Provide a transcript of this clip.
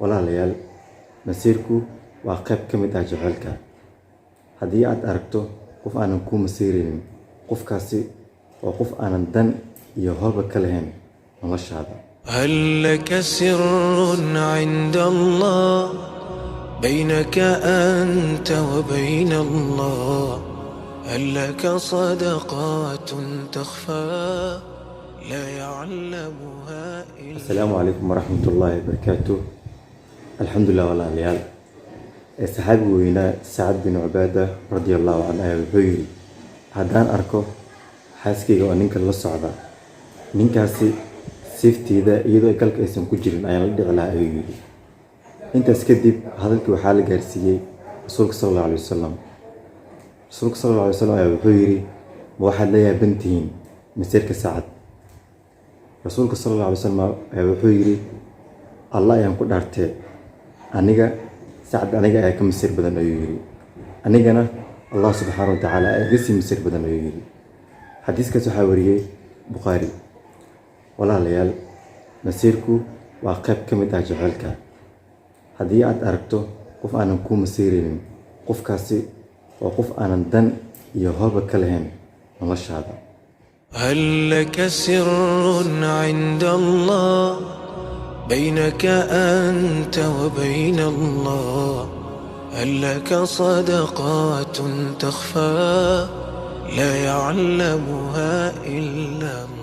walaalayaal masiirku waa qayb ka mid ah jacaylka. haddii aad aragto qof aanan ku masiiraynin, qofkaasi waa qof aanan dan iyo hawlba ka lahayn noloshaada. هل لك سر عند الله بينك أنت وبين الله؟ هل لك صدقات تخفى لا يعلمها إلا السلام عليكم ورحمة الله وبركاته. الحمد لله walaalayaal. saxaabi weynaa Sacad bin Cubaada radiyallahu anhu wuxuu yiri, haddaan arko xaaskayga oo ninka la socda, ninkaasi safetiida iyadoo galka aysan ku jirin ayaan la dhici lahaa ayuu yiri. intaas kadib hadalkii waxaa la gaarsiiyey rasuulka sallallahu alayhi wasallam. rasuulka sallallahu alayhi wasallam wuxuu yiri, ma waxaad la yaaban tihiin masiirka Sacad? rasuulka sallallahu alayhi wasallam wuxuu yiri, Allah ayaan ku dhaartay, aniga Sacad aniga ayaa ka masiir badan ayuu yiri, anigana Allah subhanahu wa ta'ala ayaa iga sii masiir badan ayuu yiri. xadiiskaas waxaa wariyay Bukhari. walaalayaal masiirku waa qayb ka mid ah jacaylka. haddii aad aragto qof aanan ku masiiraynin, qofkaasi waa qof aanan dan iyo hawlba ka lahayn noloshaada. هل لك سر عند الله بينك أنت وبين الله؟ هل لك صدقات تخفى لا يعلمها إلا الله؟